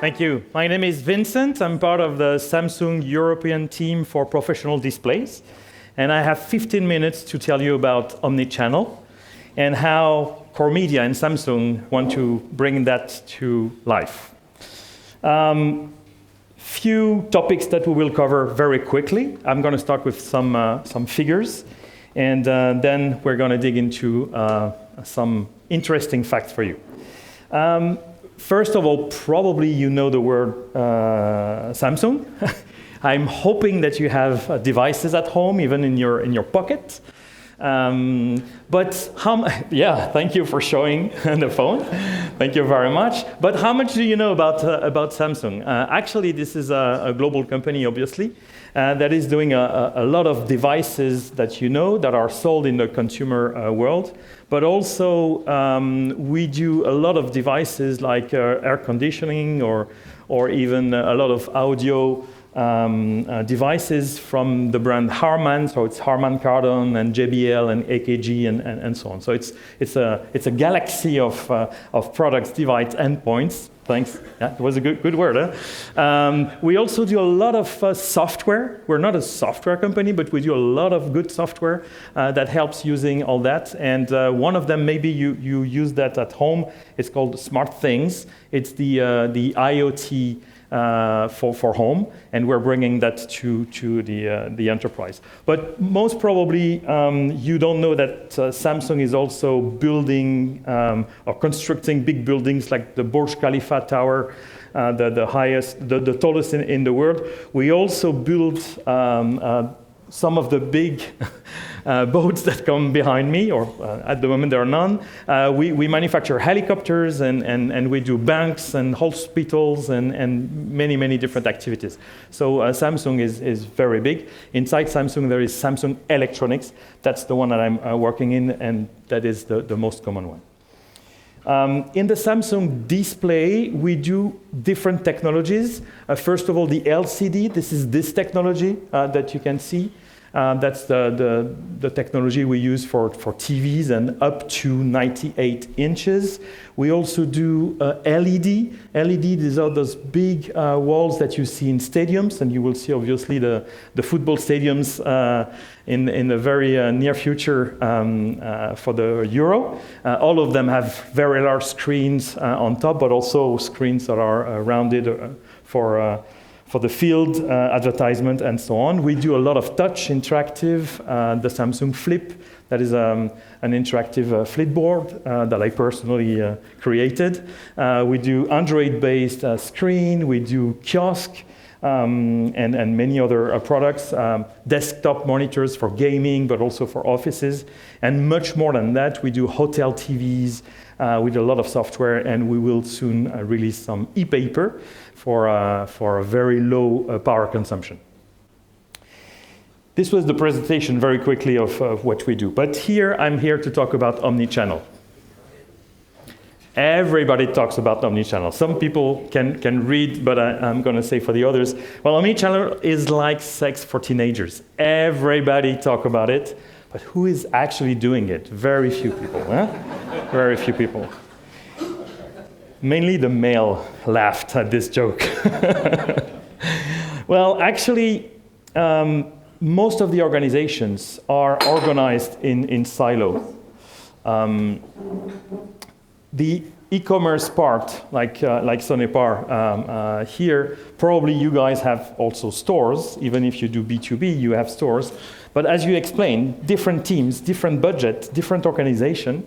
Thank you. My name is Vincent. I'm part of the Samsung European team for professional displays. And I have 15 minutes to tell you about omnichannel and how CoreMedia and Samsung want to bring that to life. Few topics that we will cover very quickly. I'm going to start with some figures, and then we're going to dig into some interesting facts for you. First of all, probably you know the word Samsung. I'm hoping that you have devices at home, even in your pocket. Yeah, thank you for showing the phone. Thank you very much. But how much do you know about Samsung? Actually, this is a global company, obviously, that is doing a lot of devices that you know that are sold in the consumer world. But also, we do a lot of devices like air conditioning or even a lot of audio devices from the brand Harman, so it's Harman Kardon and JBL and AKG and so on. So it's a galaxy of products, device, endpoints. Thanks. Yeah, it was a good word. Huh? We also do a lot of software. We're not a software company, but we do a lot of good software that helps using all that. And one of them, maybe you use that at home. It's called Smart Things. It's the IoT for home, and we're bringing that to the enterprise. But most probably, you don't know that Samsung is also building or constructing big buildings like the Burj Khalifa Tower, the highest, the tallest in the world. We also build some of the big boats that come behind me, or at the moment there are none. We manufacture helicopters, and we do banks and hospitals and many different activities. So Samsung is very big. Inside Samsung there is Samsung Electronics. That's the one that I'm working in, and that is the most common one. In the Samsung display, we do different technologies. First of all, the LCD. This is this technology that you can see. That's the technology we use for TVs and up to 98 inches. We also do LED. LED, these are those big walls that you see in stadiums, and you will see obviously the football stadiums in the very near future for the Euro. All of them have very large screens on top, but also screens that are rounded for the field advertisement and so on. We do a lot of touch, interactive, the Samsung Flip, that is an interactive flipboard that I personally created. We do Android-based screen, we do kiosk, and many other products, desktop monitors for gaming, but also for offices. And much more than that, we do hotel TVs with a lot of software, and we will soon release some e-paper for a very low power consumption. This was the presentation very quickly of what we do. But here, I'm here to talk about omnichannel. Everybody talks about omnichannel. Some people can read, but I'm going to say for the others, well, omnichannel is like sex for teenagers. Everybody talk about it, but who is actually doing it? Very few people. Huh? Very few people. Mainly the male laughed at this joke. Well, actually, most of the organizations are organized in silos. The e-commerce part, like Sonepar here, probably you guys have also stores. Even if you do B2B, you have stores. But as you explained, different teams, different budget, different organization,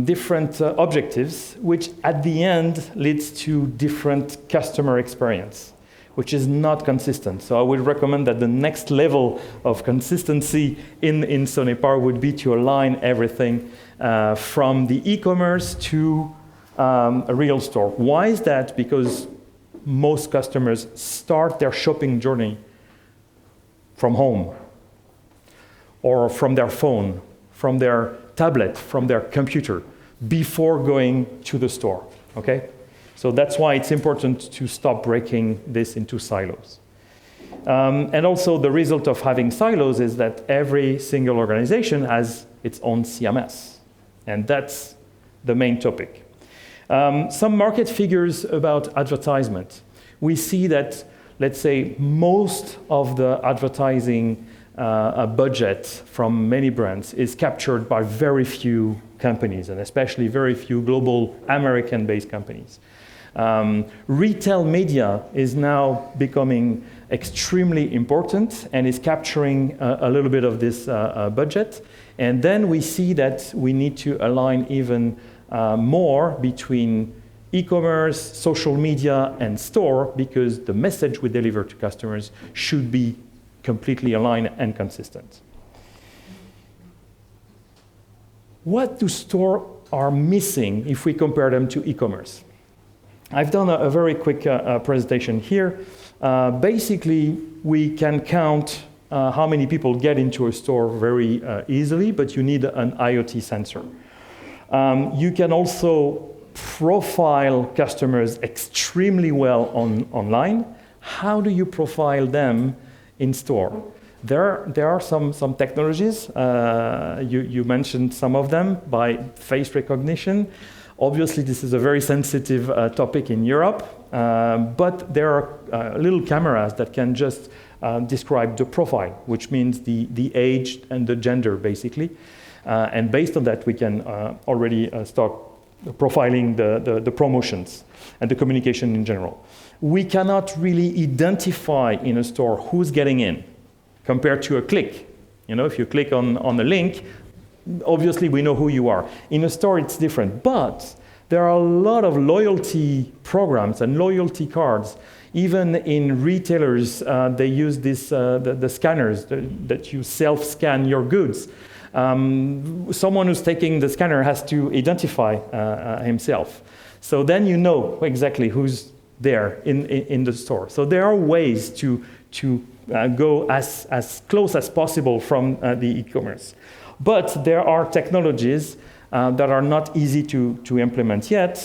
different objectives, which at the end leads to different customer experience, which is not consistent. So I would recommend that the next level of consistency in Sonepar would be to align everything from the e-commerce to a real store. Why is that? Because most customers start their shopping journey from home, or from their phone, from their tablet, from their computer, before going to the store, okay? So that's why it's important to stop breaking this into silos. And also the result of having silos is that every single organization has its own CMS. And that's the main topic. Some market figures about advertisement. We see that, let's say, most of the advertising budget from many brands is captured by very few companies, and especially very few global American-based companies. Retail media is now becoming extremely important and is capturing a little bit of this budget. And then we see that we need to align even more between e-commerce, social media, and store, because the message we deliver to customers should be completely aligned and consistent. What do stores are missing if we compare them to e-commerce? I've done a very quick presentation here. Basically, we can count how many people get into a store very easily, but you need an IoT sensor. You can also profile customers extremely well online. How do you profile them in store? There are some technologies. You mentioned some of them by face recognition. Obviously, this is a very sensitive topic in Europe, but there are little cameras that can just describe the profile, which means the age and the gender, basically. And based on that, we can already start profiling the promotions and the communication in general. We cannot really identify in a store who's getting in compared to a click. You know, if you click on a link, obviously we know who you are. In a store, it's different, but there are a lot of loyalty programs and loyalty cards. Even in retailers, they use the scanners that you self-scan your goods. Someone who's taking the scanner has to identify himself. So then you know exactly who's there in the store. So there are ways to go as close as possible from the e-commerce. But there are technologies that are not easy to implement yet.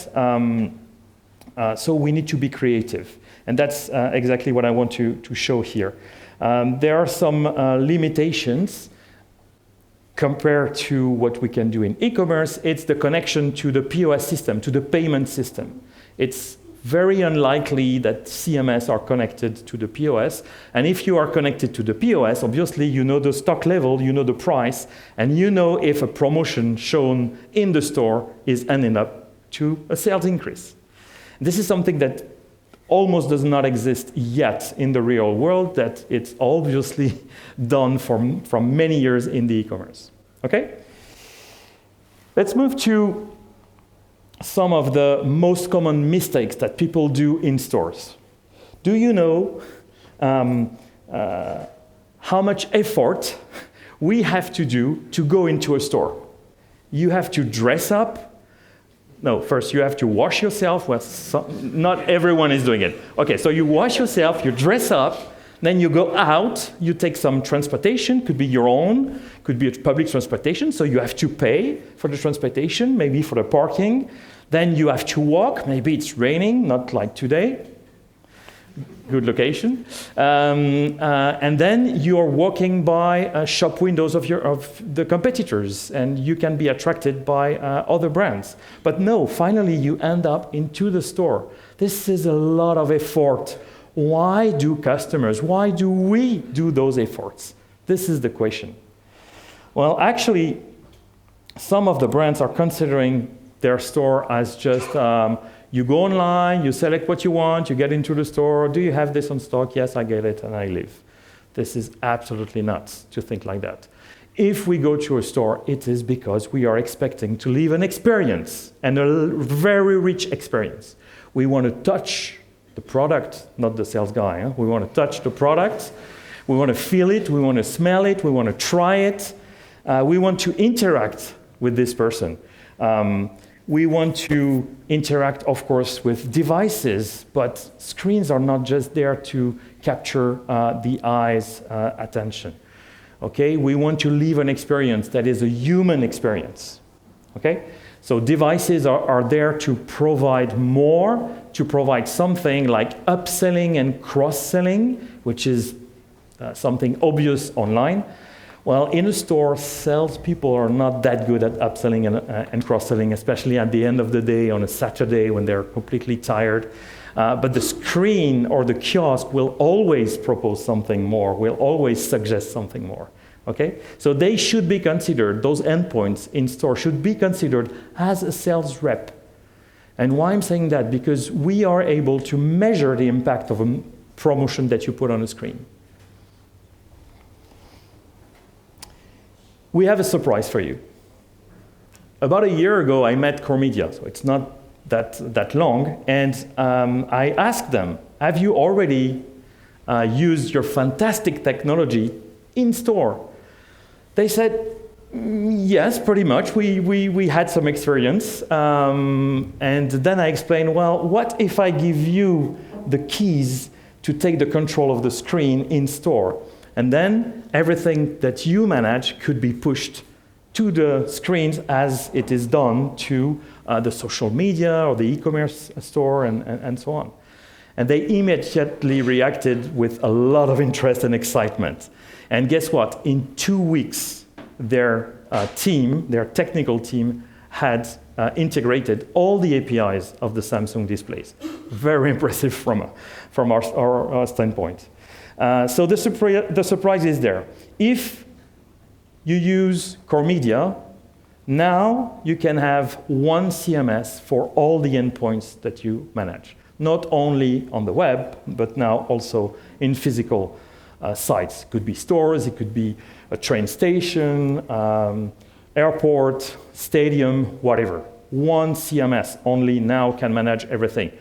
So we need to be creative. And that's exactly what I want to show here. There are some limitations compared to what we can do in e-commerce. It's the connection to the POS system, to the payment system. It's very unlikely that CMS are connected to the POS. And if you are connected to the POS, obviously you know the stock level, you know the price, and you know if a promotion shown in the store is ending up to a sales increase. This is something that almost does not exist yet in the real world, that it's obviously done from many years in the e-commerce. Okay? Let's move to some of the most common mistakes that people do in stores. Do you know how much effort we have to do to go into a store? You have to dress up. No, first you have to wash yourself. Well, not everyone is doing it. Okay, so you wash yourself, you dress up, then you go out, you take some transportation, could be your own, could be a public transportation, so you have to pay for the transportation, maybe for the parking. Then you have to walk, maybe it's raining, not like today. Good location. And then you're walking by shop windows of the competitors, and you can be attracted by other brands. But no, finally you end up into the store. This is a lot of effort. Why do we do those efforts? This is the question. Well, actually, some of the brands are considering their store as just you go online, you select what you want, you get into the store. Do you have this on stock? Yes, I get it, and I leave. This is absolutely nuts to think like that. If we go to a store, it is because we are expecting to leave an experience, and a very rich experience. We want to touch the product, not the sales guy. Huh? We want to touch the product. We want to feel it. We want to smell it. We want to try it. We want to interact with this person. We want to interact, of course, with devices, but screens are not just there to capture the eye's attention. Okay? We want to leave an experience that is a human experience. Okay? So devices are there to provide more, to provide something like upselling and cross-selling, which is something obvious online. Well, in a store, salespeople are not that good at upselling and cross-selling, especially at the end of the day on a Saturday when they're completely tired. But the screen or the kiosk will always propose something more, will always suggest something more. Okay? So they should be considered, those endpoints in store should be considered as a sales rep. And why I'm saying that? Because we are able to measure the impact of a promotion that you put on a screen. We have a surprise for you. About a year ago, I met CoreMedia, so it's not that long, and I asked them, have you already used your fantastic technology in store? They said, yes, pretty much. We had some experience. And then I explained, well, what if I give you the keys to take the control of the screen in store? And then everything that you manage could be pushed to the screens as it is done to the social media or the e-commerce store and so on. And they immediately reacted with a lot of interest and excitement. And guess what? In 2 weeks, their team, their technical team, had integrated all the APIs of the Samsung displays. Very impressive from our standpoint. So the surprise is there. If you use CoreMedia, now you can have one CMS for all the endpoints that you manage. Not only on the web, but now also in physical sites. It could be stores, it could be a train station, airport, stadium, whatever. One CMS only now can manage everything.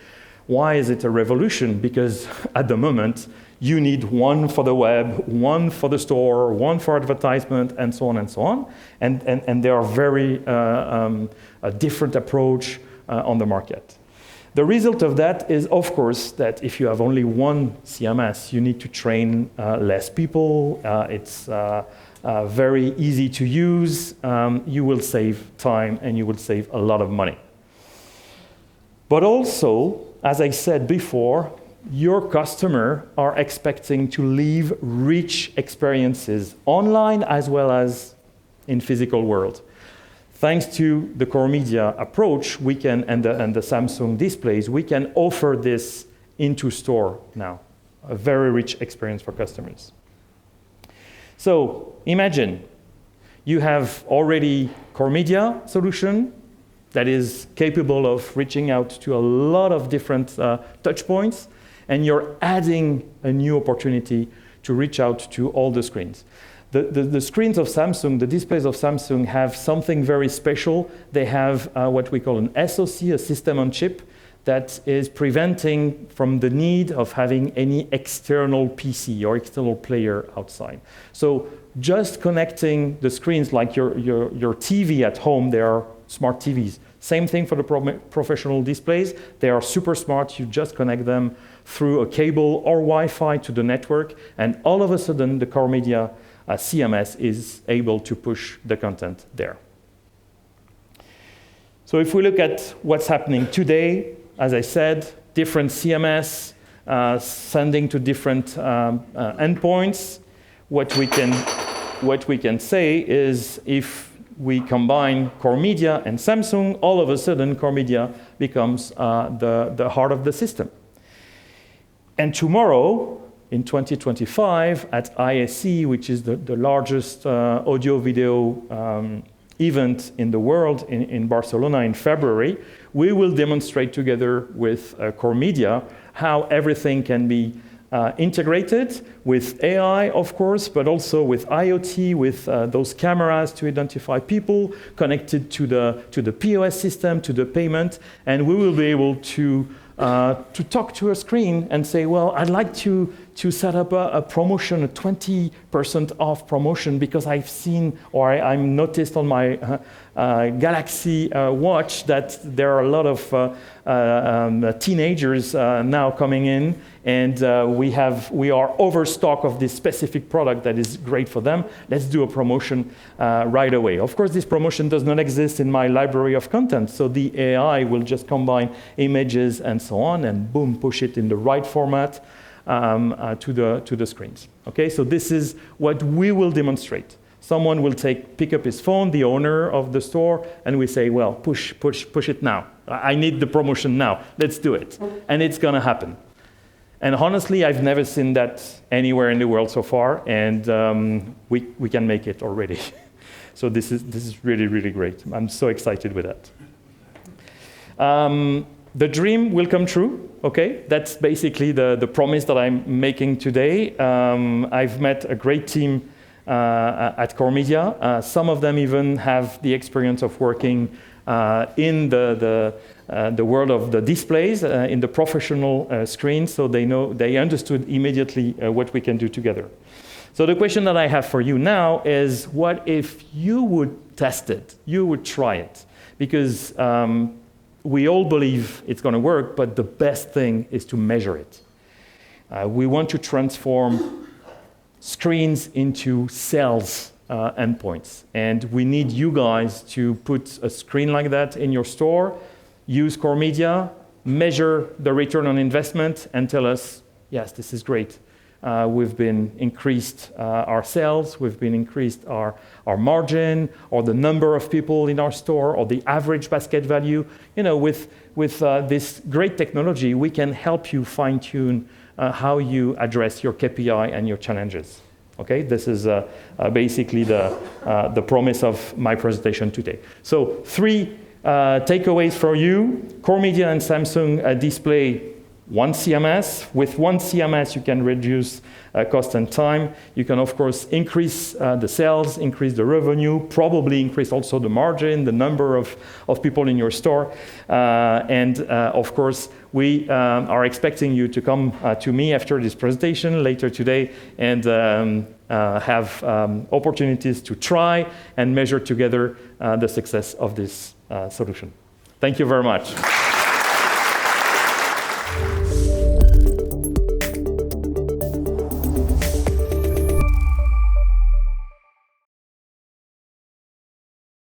Why is it a revolution? Because at the moment, you need one for the web, one for the store, one for advertisement, and so on and so on. And there are very a different approach on the market. The result of that is, of course, that if you have only one CMS, you need to train less people. It's very easy to use. You will save time and you will save a lot of money. But also, as I said before, your customer are expecting to live rich experiences online as well as in physical world. Thanks to the CoreMedia approach, we can, and the Samsung displays, we can offer this into store now. A very rich experience for customers. So imagine you have already CoreMedia solution that is capable of reaching out to a lot of different touch points, and you're adding a new opportunity to reach out to all the screens. The screens of Samsung, the displays of Samsung have something very special. They have what we call an SoC, a system on chip, that is preventing from the need of having any external PC or external player outside. So just connecting the screens like your TV at home, they are smart TVs. Same thing for the professional displays. They are super smart. You just connect them through a cable or Wi-Fi to the network, and all of a sudden the CoreMedia CMS is able to push the content there. So if we look at what's happening today, as I said, different CMS sending to different endpoints. What we can say is if we combine CoreMedia and Samsung, all of a sudden CoreMedia becomes the heart of the system. And tomorrow, in 2025, at ISE, which is the largest audio-video event in the world in Barcelona in February, we will demonstrate together with CoreMedia how everything can be integrated with AI, of course, but also with IoT, with those cameras to identify people, connected to the POS system, to the payment, and we will be able to talk to a screen and say, well, I'd like to set up a promotion, a 20% off promotion, because I've seen or I'm noticed on my Galaxy watch that there are a lot of teenagers now coming in, and we are overstock of this specific product that is great for them. Let's do a promotion right away. Of course, this promotion does not exist in my library of content, so the AI will just combine images and so on, and boom, push it in the right format to the screens. Okay, so this is what we will demonstrate. Someone will pick up his phone, the owner of the store, and we say, well, push it now. I need the promotion now. Let's do it. And it's going to happen. And honestly, I've never seen that anywhere in the world so far, and we can make it already. So this is really, really great. I'm so excited with that. The dream will come true, okay? That's basically the promise that I'm making today. I've met a great team at CoreMedia. Some of them even have the experience of working in the world of the displays, in the professional screen, so they understood immediately what we can do together. So the question that I have for you now is, what if you would test it, you would try it? Because we all believe it's going to work, but the best thing is to measure it. We want to transform screens into sales endpoints. And we need you guys to put a screen like that in your store, use CoreMedia, measure the return on investment, and tell us, yes, this is great. We've been increased our sales, we've been increased our margin, or the number of people in our store, or the average basket value. With this great technology, we can help you fine-tune how you address your KPI and your challenges. Okay, this is basically the promise of my presentation today. So 3 takeaways for you. CoreMedia and Samsung display one CMS. With one CMS, you can reduce cost and time. You can, of course, increase the sales, increase the revenue, probably increase also the margin, the number of people in your store. And of course, we are expecting you to come to me after this presentation later today and have opportunities to try and measure together the success of this solution. Thank you very much.